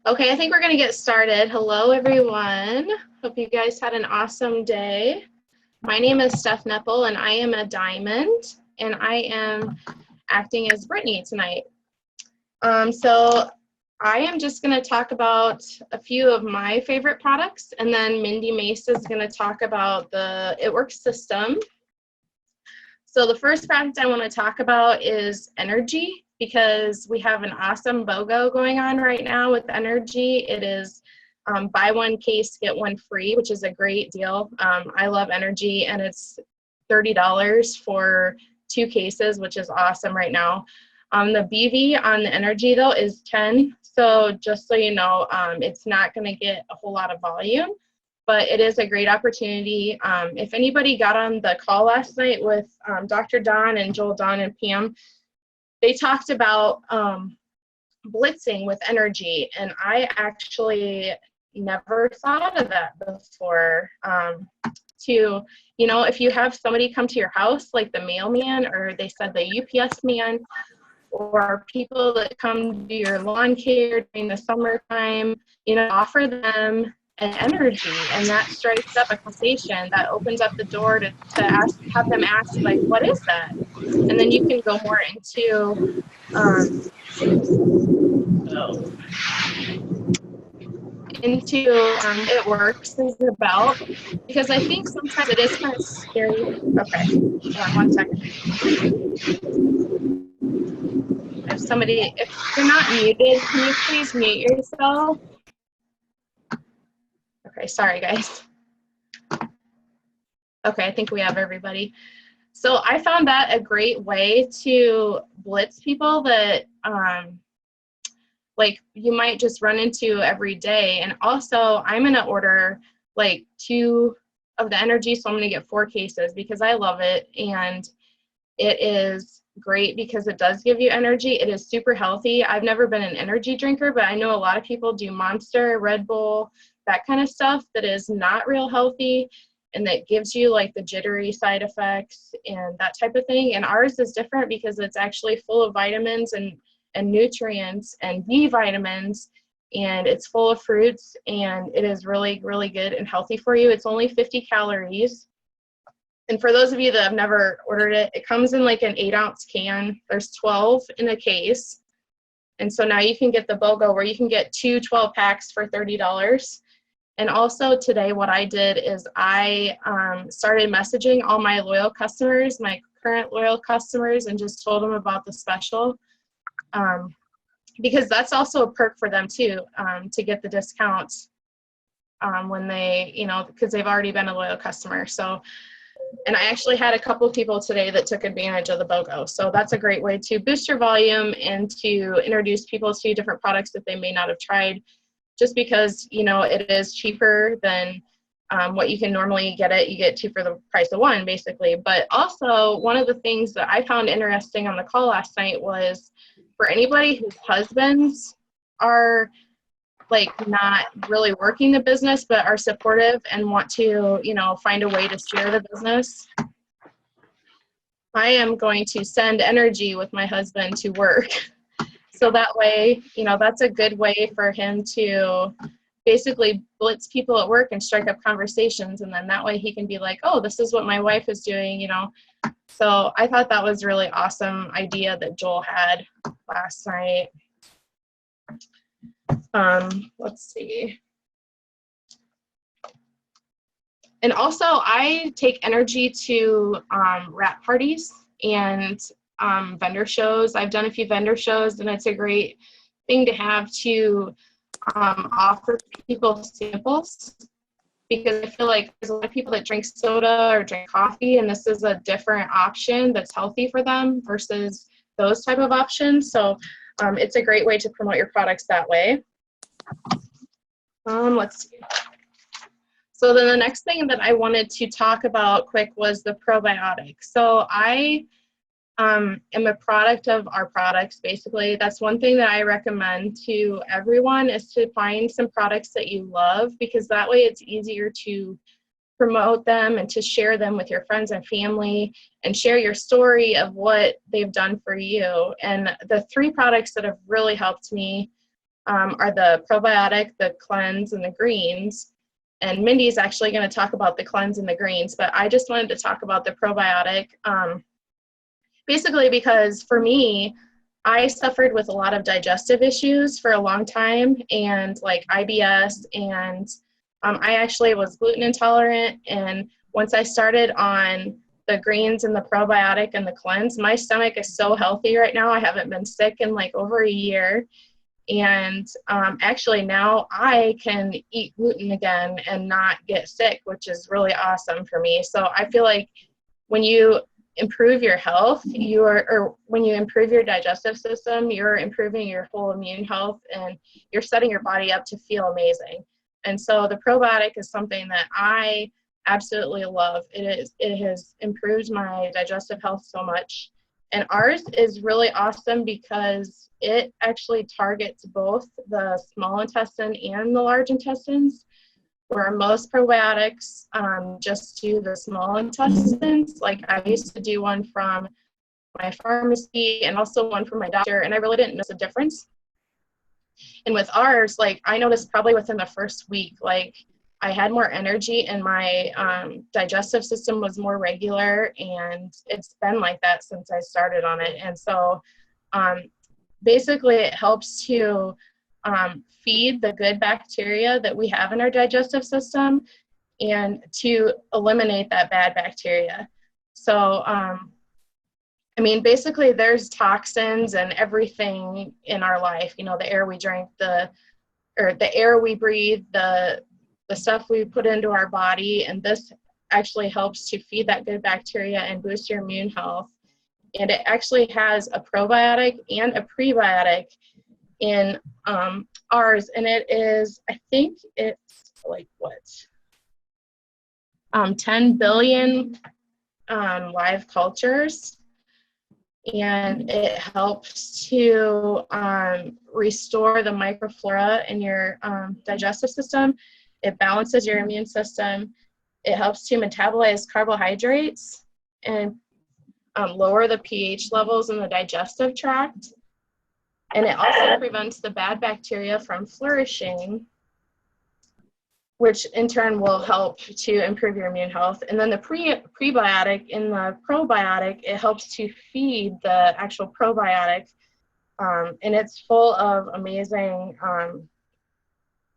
Okay, I think we're going to get started. Hello, everyone. Hope you guys had an awesome day. My name is Steph Nepple, and I am a diamond, and I am acting as Brittany tonight. So I am just going to talk about a few of my favorite products, and then Mindy Mace is going to talk about the It Works system. So the first product I want to talk about is energy, because we have an awesome BOGO going on right now with energy. It is buy one case, get one free, which is a great deal. I love energy, and it's $30 for 2 cases, which is awesome right now. The BV on the energy, though, is 10. So just so you know, it's not going to get a whole lot of volume, but it is a great opportunity. If anybody got on the call last night with Dr. Don and Joel, Don, and Pam, they talked about blitzing with energy, and I actually never thought of that before. If you have somebody come to your house, like the mailman, or they said the UPS man, or people that come do your lawn care during the summertime, offer them an energy, and that strikes up a conversation that opens up the door to have them ask, like, what is that? And then you can go more into It Works is about, because I think sometimes it is kind of scary. Okay, hold on one second. If you're not muted, can you please mute yourself? Okay, sorry guys. Okay, I think we have everybody. So I found that a great way to blitz people that like you might just run into every day. And also I'm gonna order like 2 of the energy, so I'm gonna get 4 cases because I love it, and it is great because it does give you energy. It is super healthy. I've never been an energy drinker, but I know a lot of people do Monster, Red Bull, that kind of stuff that is not real healthy, and that gives you like the jittery side effects and that type of thing. And ours is different because it's actually full of vitamins and nutrients and B vitamins, and it's full of fruits, and it is really, really good and healthy for you. It's only 50 calories. And for those of you that have never ordered it, it comes in like an 8-ounce can. There's 12 in a case. And so now you can get the BOGO where you can get 2 12-packs for $30. And also today what I did is I started messaging all my loyal customers, my current loyal customers, and just told them about the special. Because that's also a perk for them too, to get the discounts when they, because they've already been a loyal customer. So, and I actually had a couple of people today that took advantage of the BOGO. So that's a great way to boost your volume and to introduce people to different products that they may not have tried, just because, it is cheaper than what you can normally get it. You get 2 for the price of 1, basically. But also, one of the things that I found interesting on the call last night was for anybody whose husbands are like not really working the business but are supportive and want to, find a way to share the business, I am going to send energy with my husband to work. So that way, that's a good way for him to basically blitz people at work and strike up conversations. And then that way he can be like, oh, this is what my wife is doing, So I thought that was really awesome idea that Joel had last night. Let's see. And also I take energy to wrap parties and vendor shows. I've done a few vendor shows, and it's a great thing to have to offer people samples, because I feel like there's a lot of people that drink soda or drink coffee, and this is a different option that's healthy for them versus those type of options. So it's a great way to promote your products that way. Let's see. So then the next thing that I wanted to talk about quick was the probiotic. So I am a product of our products, basically. That's one thing that I recommend to everyone, is to find some products that you love, because that way it's easier to promote them and to share them with your friends and family and share your story of what they've done for you. And the 3 products that have really helped me are the probiotic, the cleanse, and the greens. And Mindy's actually going to talk about the cleanse and the greens, but I just wanted to talk about the probiotic, basically because for me, I suffered with a lot of digestive issues for a long time, and like IBS, and I actually was gluten intolerant. And once I started on the greens and the probiotic and the cleanse, my stomach is so healthy right now. I haven't been sick in like over a year. And actually now I can eat gluten again and not get sick, which is really awesome for me. So I feel like when you improve your health, or when you improve your digestive system, you're improving your whole immune health, and you're setting your body up to feel amazing. And so the probiotic is something that I absolutely love. It has improved my digestive health so much. And ours is really awesome because it actually targets both the small intestine and the large intestines, where most probiotics just do the small intestines. Like I used to do one from my pharmacy and also one from my doctor, and I really didn't notice a difference. And with ours, like I noticed probably within the first week, like I had more energy and my digestive system was more regular, and it's been like that since I started on it. And so basically it helps to feed the good bacteria that we have in our digestive system and to eliminate that bad bacteria. So, I mean, basically there's toxins and everything in our life, you know, the air we drink, the air we breathe, the stuff we put into our body, and this actually helps to feed that good bacteria and boost your immune health. And it actually has a probiotic and a prebiotic in ours, and it is, I think it's like what, 10 billion live cultures, and it helps to restore the microflora in your digestive system. It balances your immune system. It helps to metabolize carbohydrates and lower the pH levels in the digestive tract. And it also prevents the bad bacteria from flourishing, which in turn will help to improve your immune health. And then the prebiotic in the probiotic, it helps to feed the actual probiotic. And it's full of amazing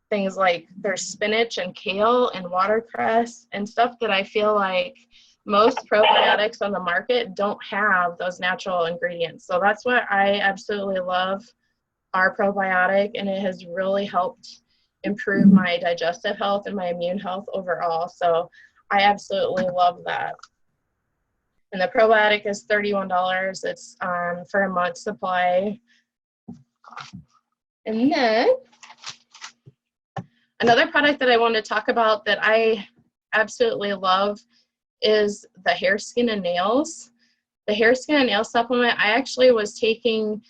things, like there's spinach and kale and watercress and stuff that I feel like most probiotics on the market don't have those natural ingredients. So that's why I absolutely love our probiotic, and it has really helped improve my digestive health and my immune health overall. So I absolutely love that. And the probiotic is $31. It's for a month supply. And then another product that I want to talk about that I absolutely love is the hair, skin, and nails. The hair, skin, and nail supplement I actually was taking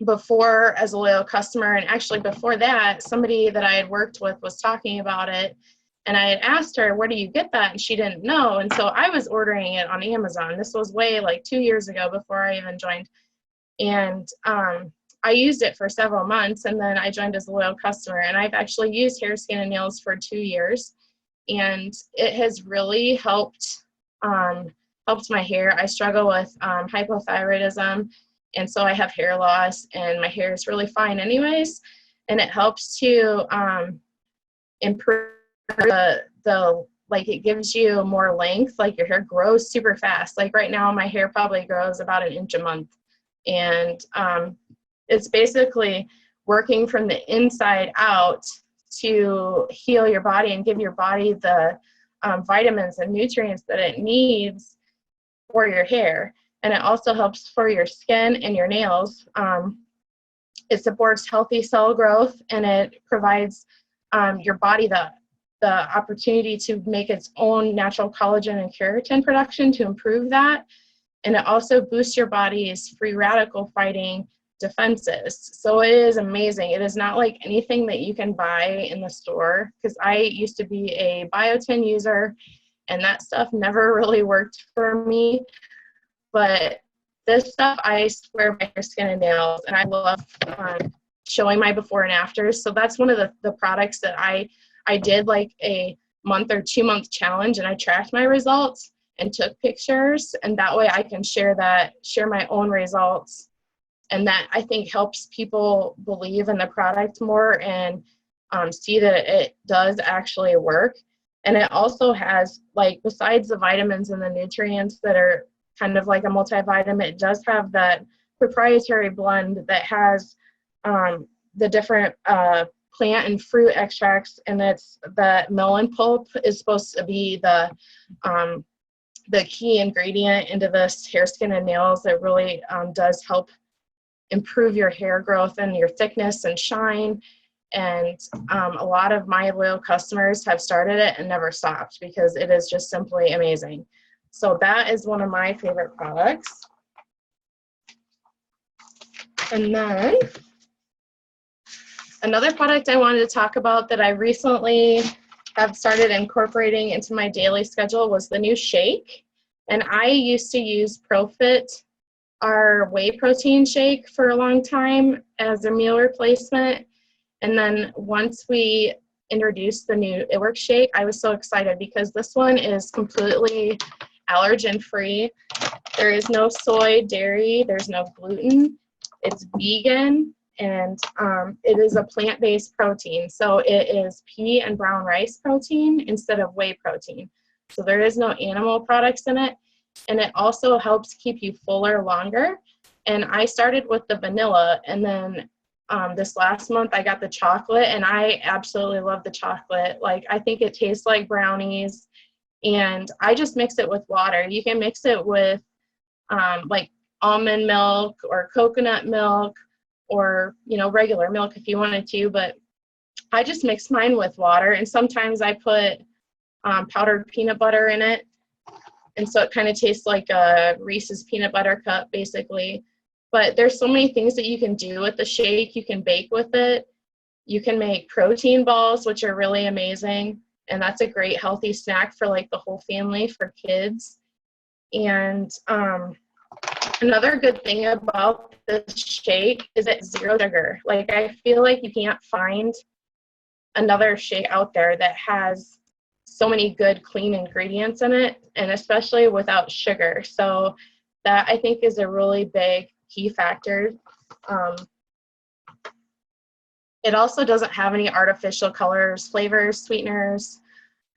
before as a loyal customer, and actually before that, somebody that I had worked with was talking about it, and I had asked her, where do you get that? And she didn't know, and so I was ordering it on Amazon. This was way like 2 years ago before I even joined, and I used it for several months, and then I joined as a loyal customer, and I've actually used hair, skin, and nails for 2 years, and it has really helped my hair. I struggle with hypothyroidism, and so I have hair loss, and my hair is really fine anyways, and it helps to improve the like, it gives you more length, like your hair grows super fast. Like right now my hair probably grows about 1 inch a month, and it's basically working from the inside out to heal your body and give your body the vitamins and nutrients that it needs for your hair. And it also helps for your skin and your nails. It supports healthy cell growth, and it provides your body the opportunity to make its own natural collagen and keratin production to improve that. And it also boosts your body's free radical fighting defenses. So it is amazing. It is not like anything that you can buy in the store, because I used to be a biotin user, and that stuff never really worked for me. But this stuff, I swear by hair, skin, and nails, and I love showing my before and afters. So that's one of the products that I did like a month or 2 month challenge, and I tracked my results and took pictures, and that way I can share my own results. And that I think helps people believe in the product more and see that it does actually work. And it also has, like, besides the vitamins and the nutrients that are kind of like a multivitamin, it does have that proprietary blend that has the different plant and fruit extracts, and it's the melon pulp is supposed to be the key ingredient into this hair, skin, and nails. That really does help improve your hair growth and your thickness and shine. And a lot of my loyal customers have started it and never stopped because it is just simply amazing. So that is one of my favorite products. And then another product I wanted to talk about that I recently have started incorporating into my daily schedule was the new shake. And I used to use ProFit, our whey protein shake, for a long time as a meal replacement. And then once we introduced the new It Works shake, I was so excited because this one is completely allergen free. There is no soy, dairy, there's no gluten. It's vegan, and it is a plant-based protein. So it is pea and brown rice protein instead of whey protein. So there is no animal products in it. And it also helps keep you fuller longer. And I started with the vanilla, and then this last month I got the chocolate, and I absolutely love the chocolate. Like, I think it tastes like brownies, and I just mix it with water. You can mix it with like almond milk or coconut milk, or, you know, regular milk if you wanted to, but I just mix mine with water. And sometimes I put powdered peanut butter in it, and so it kind of tastes like a Reese's peanut butter cup basically. But there's so many things that you can do with the shake. You can bake with it. You can make protein balls, which are really amazing. And that's a great healthy snack for like the whole family, for kids. And another good thing about this shake is it's 0 sugar. Like, I feel like you can't find another shake out there that has so many good, clean ingredients in it, and especially without sugar. So that, I think, is a really big key factor. It also doesn't have any artificial colors, flavors, sweeteners.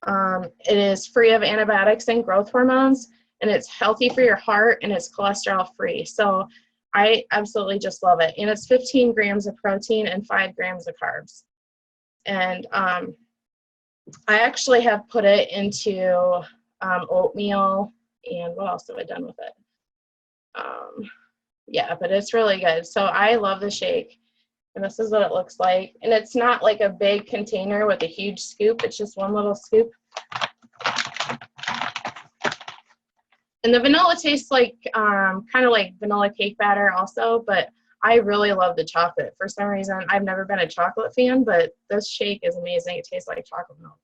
It is free of antibiotics and growth hormones, and it's healthy for your heart, and it's cholesterol free. So I absolutely just love it. And it's 15 grams of protein and 5 grams of carbs. And I actually have put it into oatmeal, and what else have I done with it? Yeah, but it's really good. So I love the shake, and this is what it looks like. And it's not like a big container with a huge scoop. It's just one little scoop. And the vanilla tastes like kind of like vanilla cake batter also, but I really love the chocolate. For some reason, I've never been a chocolate fan, but this shake is amazing. It tastes like chocolate milk.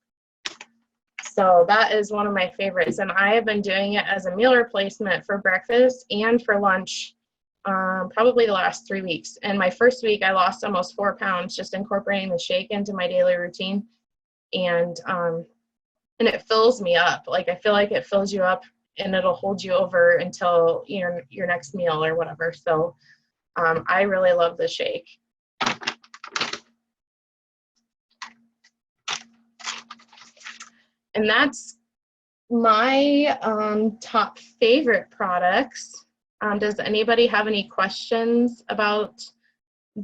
So that is one of my favorites, and I have been doing it as a meal replacement for breakfast and for lunch probably the last 3 weeks. And my first week, I lost almost 4 pounds just incorporating the shake into my daily routine. And it fills me up. Like, I feel like it fills you up, and it'll hold you over until your next meal or whatever. So I really love the shake. And that's my top favorite products. Does anybody have any questions about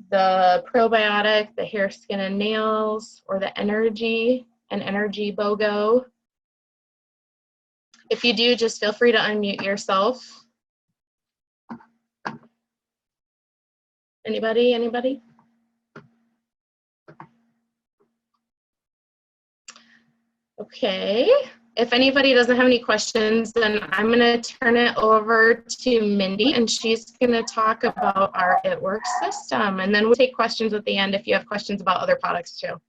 the probiotic, the hair, skin, and nails, or the energy and energy BOGO? If you do, just feel free to unmute yourself. Anybody? Okay. If anybody doesn't have any questions, then I'm going to turn it over to Mindy, and she's going to talk about our It Works system. And then we'll take questions at the end if you have questions about other products too.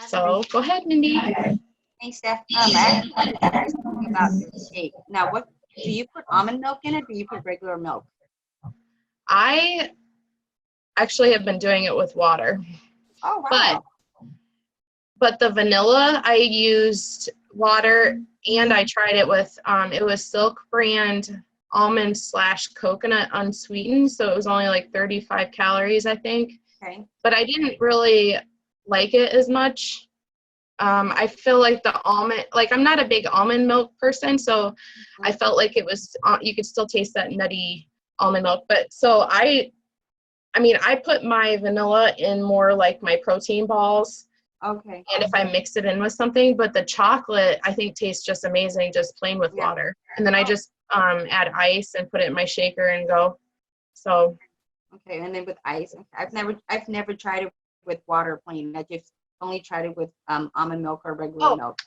So go ahead, Mindy. Hey, Steph. I wanted to ask you about the shake. Now, what do you put almond milk in it, or do you put regular milk? I actually have been doing it with water. Oh, wow. But the vanilla, I used water, and I tried it with, it was Silk brand almond / coconut unsweetened. So it was only like 35 calories, I think. Okay. But I didn't really like it as much. I feel like the almond, like I'm not a big almond milk person, so I felt like it was, you could still taste that nutty almond milk. But so I mean, I put my vanilla in more like my protein balls. Okay. And if I mix it in with something, but the chocolate I think tastes just amazing, just plain with water. And then I just add ice and put it in my shaker and go. So. Okay, and then with ice, I've never tried it with water plain. I just only tried it with almond milk or regular milk.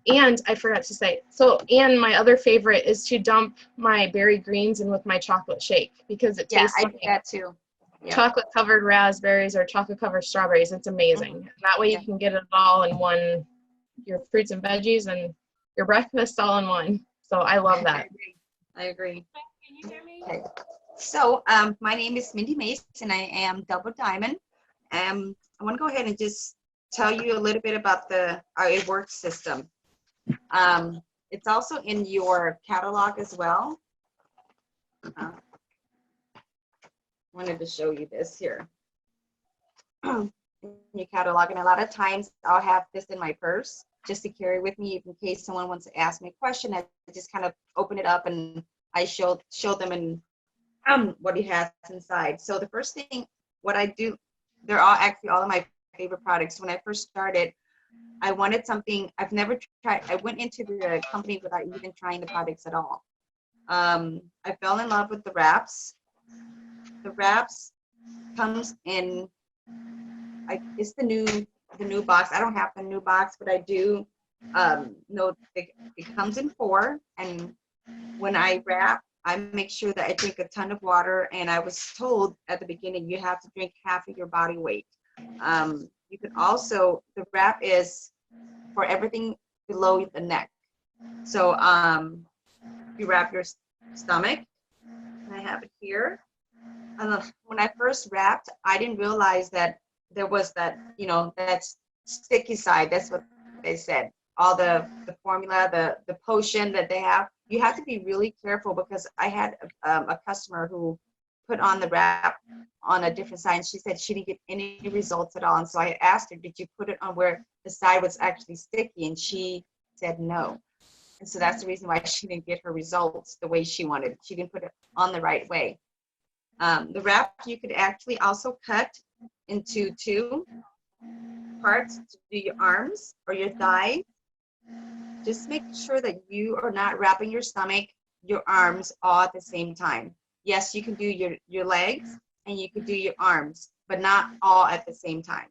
And I forgot to say, so, and my other favorite is to dump my berry greens in with my chocolate shake, because it tastes like do that too. Yep. Chocolate covered raspberries or chocolate covered strawberries. It's amazing. That way you can get it all in one, your fruits and veggies and your breakfast all in one. So I love that. I agree. Can you hear me? Okay. So my name is Mindy Mace, and I am double diamond. I want to go ahead and just tell you a little bit about our it works system. It's also in your catalog as well. Wanted to show you this here. In your catalog, and a lot of times I'll have this in my purse just to carry with me in case someone wants to ask me a question. I just kind of open it up and I show them and what it has inside. So the first thing, what I do, they're all actually all of my favorite products. When I first started, I wanted something I've never tried. I went into the company without even trying the products at all. I fell in love with the wraps. The wraps comes in, it's the new box. I don't have the new box, but I do know it comes in 4. And when I wrap, I make sure that I drink a ton of water. And I was told at the beginning, you have to drink half of your body weight. You can also, the wrap is for everything below the neck. So you wrap your stomach, and I have it here. When I first wrapped, I didn't realize that there was that, that sticky side. That's what they said. All the formula, the potion that they have. You have to be really careful, because I had a customer who put on the wrap on a different side, and she said she didn't get any results at all. And so I asked her, did you put it on where the side was actually sticky? And she said no. And so that's the reason why she didn't get her results the way she wanted. She didn't put it on the right way. The wrap you could actually also cut into 2 parts to do your arms or your thighs. Just make sure that you are not wrapping your stomach, your arms all at the same time. Yes, you can do your legs and you can do your arms, but not all at the same time.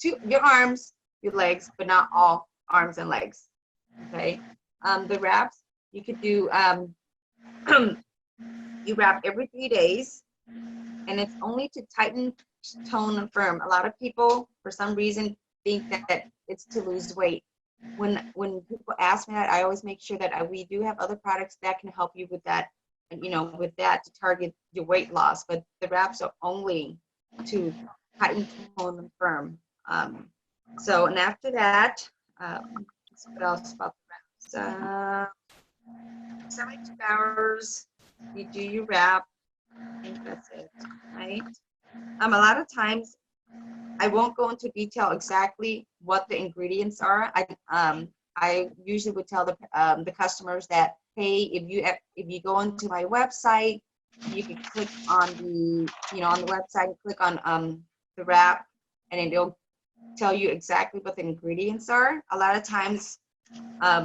Your arms, your legs, but not all arms and legs. Okay. The wraps you could do. You wrap every 3 days. And it's only to tighten, tone, and firm. A lot of people, for some reason, think that it's to lose weight. When people ask me that, I always make sure that we do have other products that can help you with that, with that to target your weight loss. But the wraps are only to tighten, tone, and firm. So, and after that, what else about the wraps? 72 hours, you do your wrap. I think that's it, right? A lot of times I won't go into detail exactly what the ingredients are. I usually would tell the customers that, hey, if you go into my website, you can click on on the website, click on the wrap, and it'll tell you exactly what the ingredients are. A lot of times,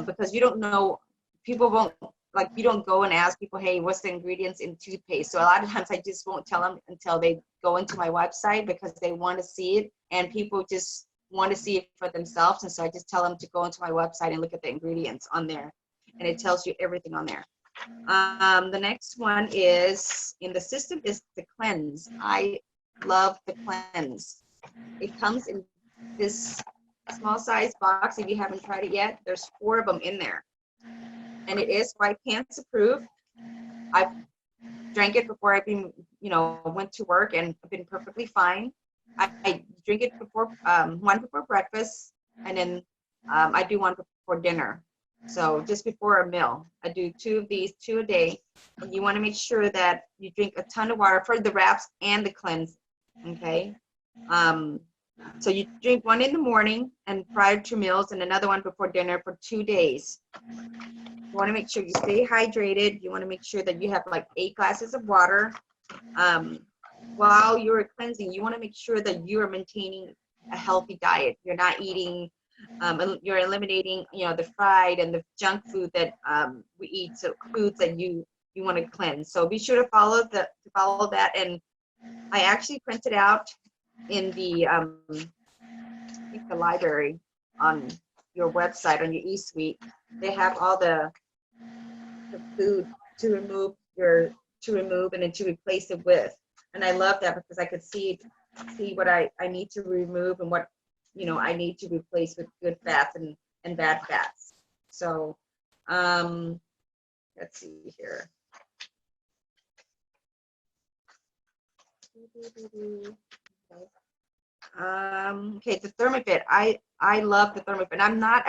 because you don't know, people won't. Like, you don't go and ask people, hey, what's the ingredients in toothpaste? So a lot of times I just won't tell them until they go into my website, because they want to see it, and people just want to see it for themselves. And so I just tell them to go into my website and look at the ingredients on there, and it tells you everything on there. The next one is in the system is the cleanse. I love the cleanse. It comes in this small size box. If you haven't tried it yet, there's 4 of them in there. And it is White Pants approved. I've drank it before I been, went to work, and I've been perfectly fine. I drink it before, one before breakfast, and then I do one before dinner. So just before a meal, I do 2 of these, 2 a day. And you want to make sure that you drink a ton of water for the wraps and the cleanse. Okay. So you drink one in the morning and prior to meals, and another one before dinner for 2 days. You want to make sure you stay hydrated. You want to make sure that you have like 8 glasses of water. While you're cleansing, you want to make sure that you are maintaining a healthy diet. You're not eating, you're eliminating, the fried and the junk food that we eat. So foods that you want to cleanse. So be sure to follow that. And I actually printed out in the I think the library on your website, on your eSuite. They have all the food to remove and then to replace it with. And I love that because I could see what I need to remove and what I need to replace with good fats and bad fats. So let's see here. Okay, the Thermofit. I love the Thermofit. I'm not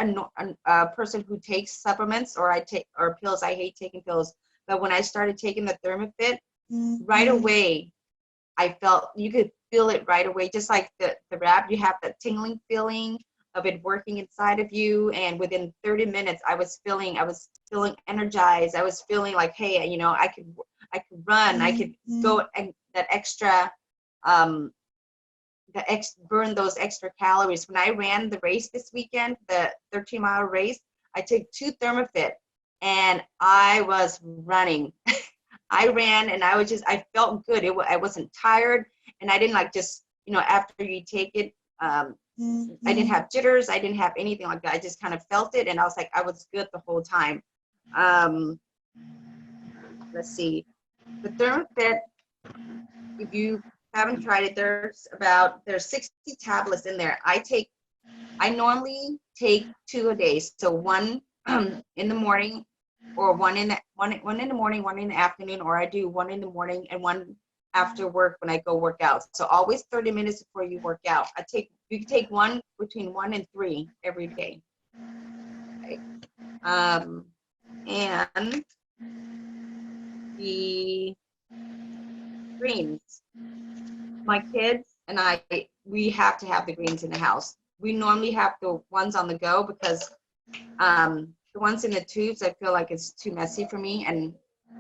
a person who takes supplements or pills. I hate taking pills. But when I started taking the Thermofit, right away, I felt, you could feel it right away. Just like the wrap, you have that tingling feeling of it working inside of you. And within 30 minutes, I was feeling energized. I was feeling like, hey, I could run. I could go and that extra, burn those extra calories. When I ran the race this weekend, the 13-mile race, I took 2 Thermofit and I was running. I ran and I felt good. I wasn't tired, and I didn't just, after you take it, I didn't have jitters. I didn't have anything like that. I just kind of felt it, and I was like, I was good the whole time. Let's see. The Thermofit, if you haven't tried it, there's 60 tablets in there. I normally take 2 a day. So 1 in the morning, or one in the morning, 1 in the afternoon, or I do 1 in the morning and 1 after work when I go work out. So always 30 minutes before you work out. You can take 1 between 1 and 3 every day. Okay. And the greens. My kids and we have to have the greens in the house. We normally have the ones on the go because the ones in the tubes, I feel like it's too messy for me, and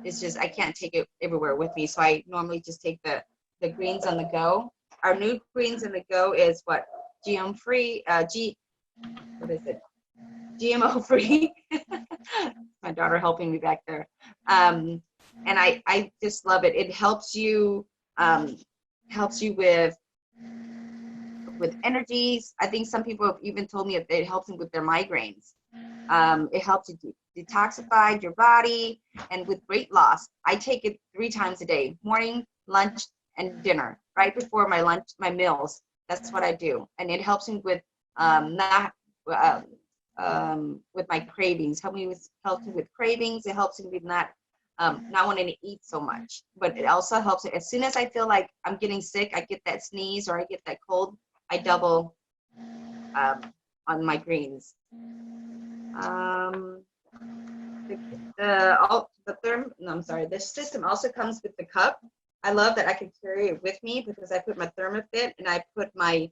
it's just, I can't take it everywhere with me. So I normally just take the greens on the go. Our new greens on the go is what? GM free, what is it? GMO free. My daughter helping me back there. And I just love it. It helps you with energies. I think some people have even told me it helps them with their migraines. It helps you detoxify your body, and with weight loss. I take it 3 times a day: morning, lunch, and dinner. Right before my meals. That's what I do, and it helps me with with my cravings. Helps me with cravings. It helps me with not wanting to eat so much. But it also helps. As soon as I feel like I'm getting sick, I get that sneeze or I get that cold, I double on my greens. The system also comes with the cup. I love that I can carry it with me because I put my Thermofit and I put my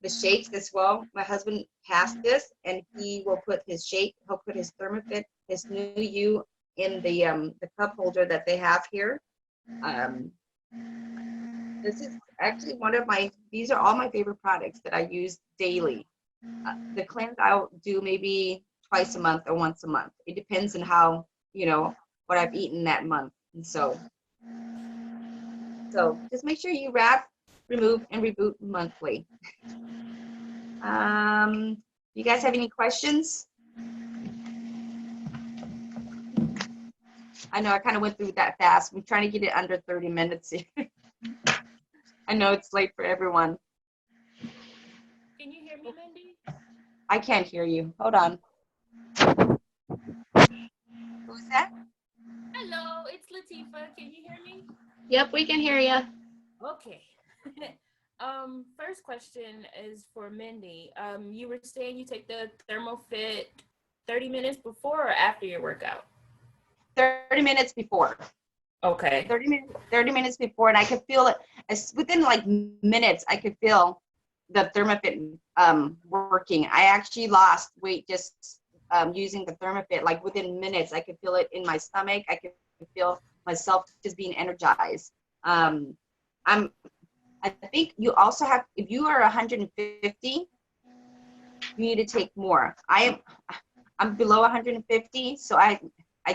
the shakes as well. My husband has this, and he will put his shake. He'll put his Thermofit, his New You, in the cup holder that they have here. This is actually these are all my favorite products that I use daily. The cleanse I'll do maybe twice a month or once a month. It depends on how, what I've eaten that month. And so just make sure you wrap, remove, and reboot monthly. You guys have any questions? I know I kind of went through that fast. We're trying to get it under 30 minutes here. I know it's late for everyone. Can you hear me, Mindy? I can't hear you. Hold on. What was that? Hello, it's Latifa. Can you hear me? Yep, we can hear you. Okay. First question is for Mindy. You were saying you take the ThermoFit 30 minutes before or after your workout? 30 minutes before. Okay. 30 minutes before, and I could feel it within like minutes. I could feel the ThermoFit working. I actually lost weight just using the ThermoFit. Like within minutes, I could feel it in my stomach. I could feel myself just being energized. I think you also have, if you are 150, you need to take more. I'm below 150, so I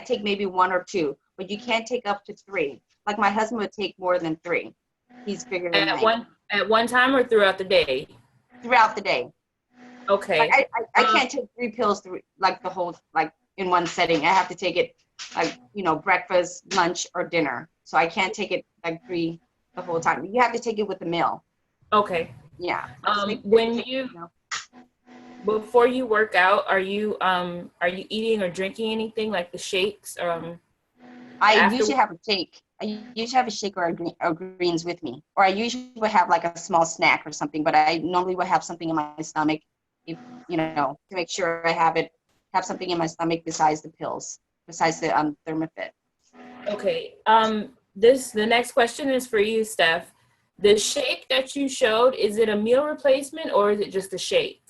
take maybe 1 or 2, but you can't take up to 3. Like my husband would take more than 3. He's bigger than At one time or throughout the day? Throughout the day. Okay. Like I can't take 3 pills like the whole, like in one setting. I have to take it like, breakfast, lunch, or dinner. So I can't take it like 3 the whole time. You have to take it with the meal. Okay. Yeah. When before you work out, are you eating or drinking anything like the shakes? I usually have a shake. I usually have a shake or greens with me, or I usually would have like a small snack or something. But I normally would have something in my stomach, if to make sure I have something in my stomach besides the pills, besides the ThermoFit. Okay. The next question is for you, Steph. The shake that you showed, is it a meal replacement or is it just a shake?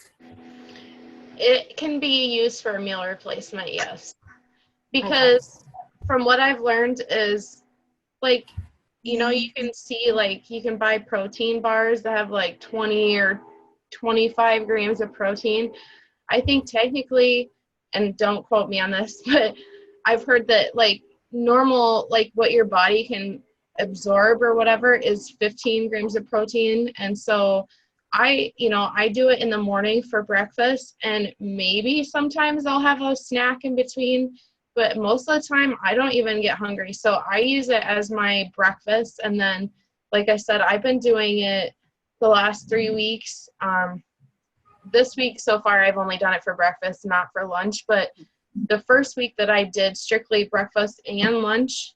It can be used for a meal replacement, yes. Because from what I've learned is, like, you can see, like, you can buy protein bars that have like 20 or 25 grams of protein. I think technically, and don't quote me on this, but I've heard that like normal, like what your body can absorb or whatever is 15 grams of protein. And so I do it in the morning for breakfast, and maybe sometimes I'll have a snack in between, but most of the time I don't even get hungry. So I use it as my breakfast. And then, like I said, I've been doing it the last 3 weeks. This week so far, I've only done it for breakfast, not for lunch. But the first week that I did strictly breakfast and lunch,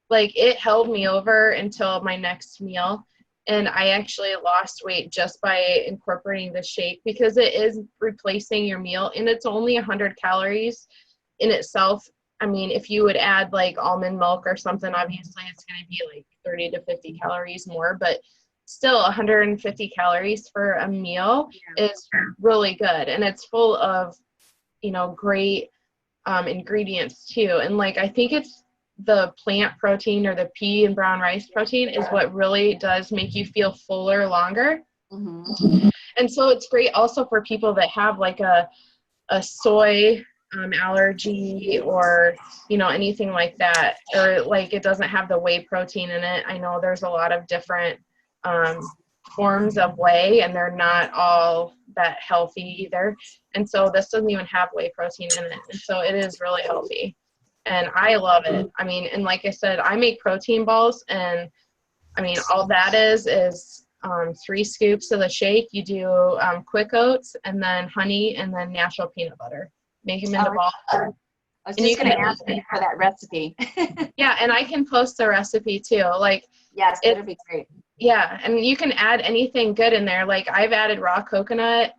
like, it held me over until my next meal. And I actually lost weight just by incorporating the shake, because it is replacing your meal, and it's only 100 calories in itself. I mean, if you would add like almond milk or something, obviously it's going to be like 30 to 50 calories more, but still 150 calories for a meal is really good. And it's full of, great ingredients too. And like, I think it's the plant protein or the pea and brown rice protein is what really does make you feel fuller longer. Mm-hmm. And so it's great also for people that have like a soy allergy or anything like that, or like it doesn't have the whey protein in it. I know there's a lot of different forms of whey, and they're not all that healthy either. And so this doesn't even have whey protein in it, and so it is really healthy, and I love it. I mean, and like I said, I make protein balls, and I mean, all that is 3 scoops of the shake. You do quick oats, and then honey, and then natural peanut butter. Make them into balls. I was just going to ask you for that recipe. Yeah, and I can post the recipe too. Like, yes, that'd be great. Yeah, and you can add anything good in there. Like, I've added raw coconut,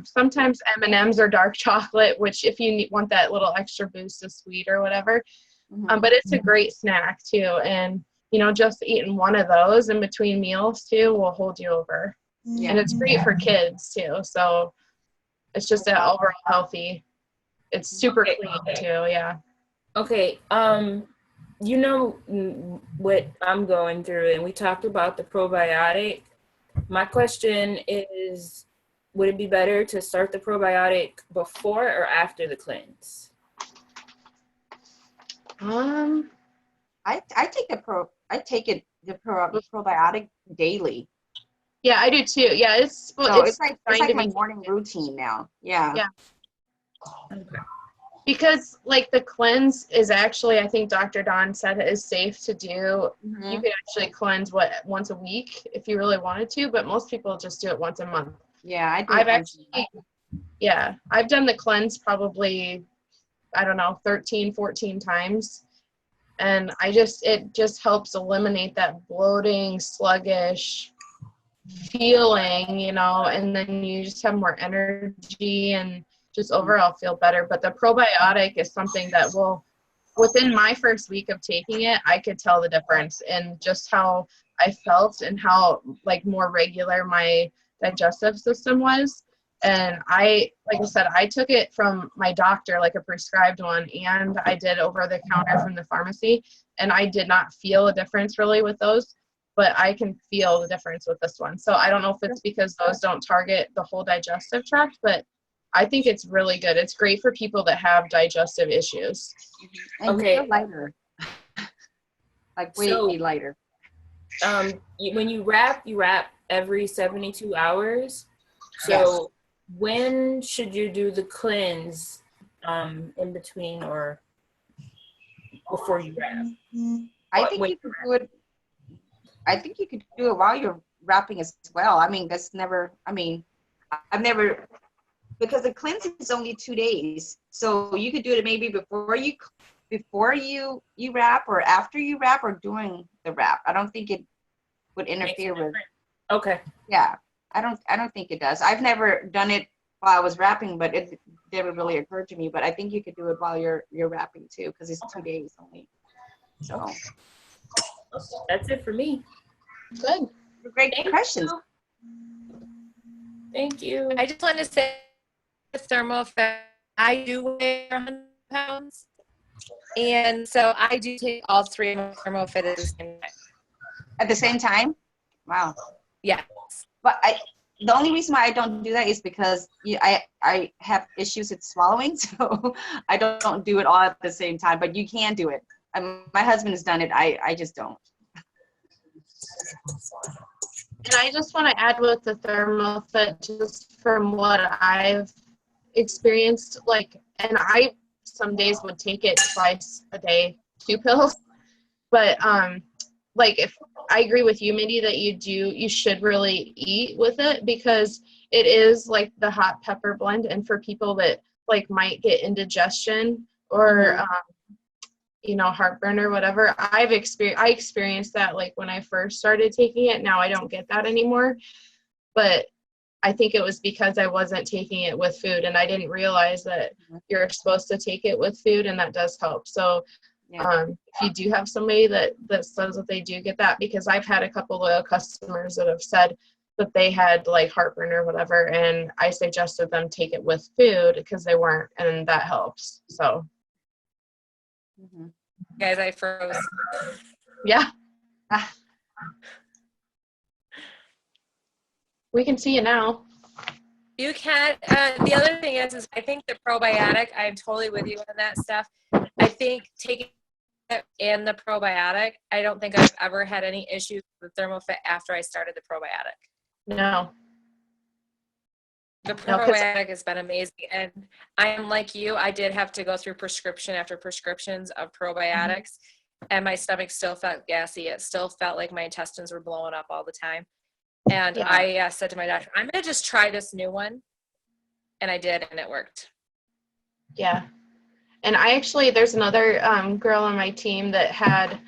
sometimes M&Ms or dark chocolate, which if you want that little extra boost of sweet or whatever. Mm-hmm. But it's a great snack too. And, just eating one of those in between meals too will hold you over. Yeah. And it's great for kids too. So it's just that overall healthy. It's super clean too, yeah. Okay, you know what I'm going through, and we talked about the probiotic. My question is, would it be better to start the probiotic before or after the cleanse? I take the probiotic daily. Yeah, I do too. Yeah, it's like my morning routine now. Yeah. Yeah. Okay. Because like the cleanse is actually, I think Dr. Don said it is safe to do. Mm-hmm. You could actually cleanse once a week if you really wanted to, but most people just do it once a month. Yeah, I've done the cleanse probably, I don't know, 13, 14 times. And it just helps eliminate that bloating, sluggish feeling, you know, and then you just have more energy and just overall feel better. But the probiotic is something that will, within my first week of taking it, I could tell the difference in just how I felt and how like more regular my digestive system was. And like I said, I took it from my doctor, like a prescribed one, and I did over the counter from the pharmacy, and I did not feel a difference really with those, but I can feel the difference with this one. So I don't know if it's because those don't target the whole digestive tract, but I think it's really good. It's great for people that have digestive issues. And Okay. you feel lighter. Like way So, lighter. When you wrap every 72 hours. So when should you do the cleanse in between or before you wrap? I think you could do it. I think you could do it while you're wrapping as well. I mean, I've never, because the cleanse is only 2 days. So you could do it maybe before you wrap or after you wrap or during the wrap. I don't think it would interfere with. Okay. Yeah. I don't think it does. I've never done it while I was wrapping, but it never really occurred to me. But I think you could do it while you're wrapping too, because it's 2 days only. So that's it for me. Good. Great questions. Thank you. I just want to say thermal fit. I do weigh 100 pounds. And so I do take all 3 of my thermal fit at the same time. At the same time? Wow. Yeah. But the only reason why I don't do that is because I have issues with swallowing, so I don't do it all at the same time. But you can do it. My husband has done it. I just don't. And I just want to add with the thermal fit, just from what I've experienced, like, and I some days would take it twice a day, 2 pills. But like, if I agree with you, Mindy, that you should really eat with it, because it is like the hot pepper blend. And for people that like might get indigestion or you know, heartburn or whatever, I experienced that like when I first started taking it. Now I don't get that anymore, but I think it was because I wasn't taking it with food, and I didn't realize that you're supposed to take it with food, and that does help. So if you do have somebody that says that they do get that, because I've had a couple loyal customers that have said that they had like heartburn or whatever, and I suggested them take it with food because they weren't, and that helps. So Guys, I froze. yeah. We can see you now. You can. The other thing is I think the probiotic, I'm totally with you on that stuff. I think taking it and the probiotic, I don't think I've ever had any issues with thermal fit after I started the probiotic. No. The probiotic has been amazing. And I am like you, I did have to go through prescription after prescriptions of probiotics, and my stomach still felt gassy. It still felt like my intestines were blowing up all the time. And I said to my doctor, I'm going to just try this new one. And I did, and it worked. Yeah. And there's another girl on my team that had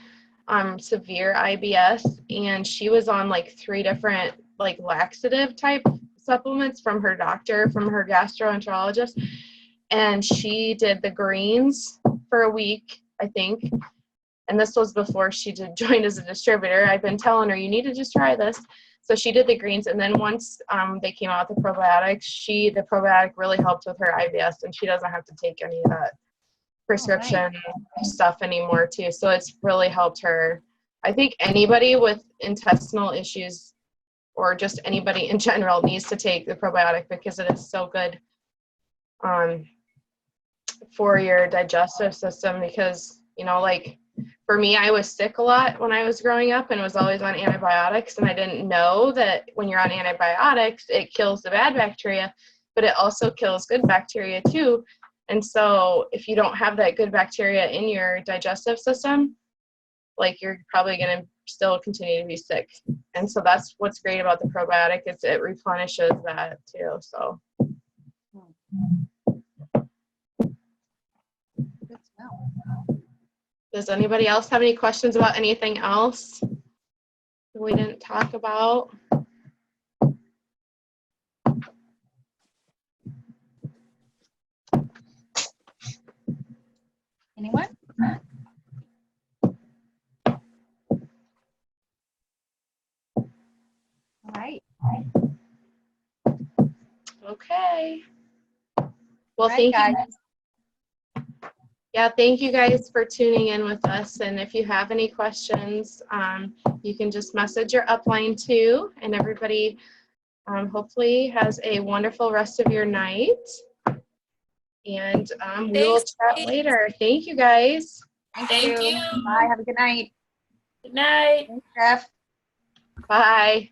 severe IBS, and she was on like 3 different like laxative type supplements from her doctor, from her gastroenterologist. And she did the greens for a week, I think. And this was before she joined as a distributor. I've been telling her, you need to just try this. So she did the greens, and then once they came out with the probiotics, the probiotic really helped with her IBS, and she doesn't have to take any of that prescription stuff anymore too. So it's really helped her. I think anybody with intestinal issues, or just anybody in general, needs to take the probiotic, because it is so good for your digestive system. Because, you know, like for me, I was sick a lot when I was growing up and was always on antibiotics, and I didn't know that when you're on antibiotics, it kills the bad bacteria, but it also kills good bacteria too. And so if you don't have that good bacteria in your digestive system, like, you're probably going to still continue to be sick. And so that's what's great about the probiotic, is it replenishes that too. So Does anybody else have any questions about anything else that we didn't talk about? Anyone? All right. Okay. Well, All right, thank guys. you. Yeah, thank you guys for tuning in with us. And if you have any questions, you can just message your upline too. And everybody hopefully has a wonderful rest of your night. And we will Thanks, chat Mace. later. Thank you guys. Thank you. Bye. Have a good night. Good night. Thanks, Steph. Bye.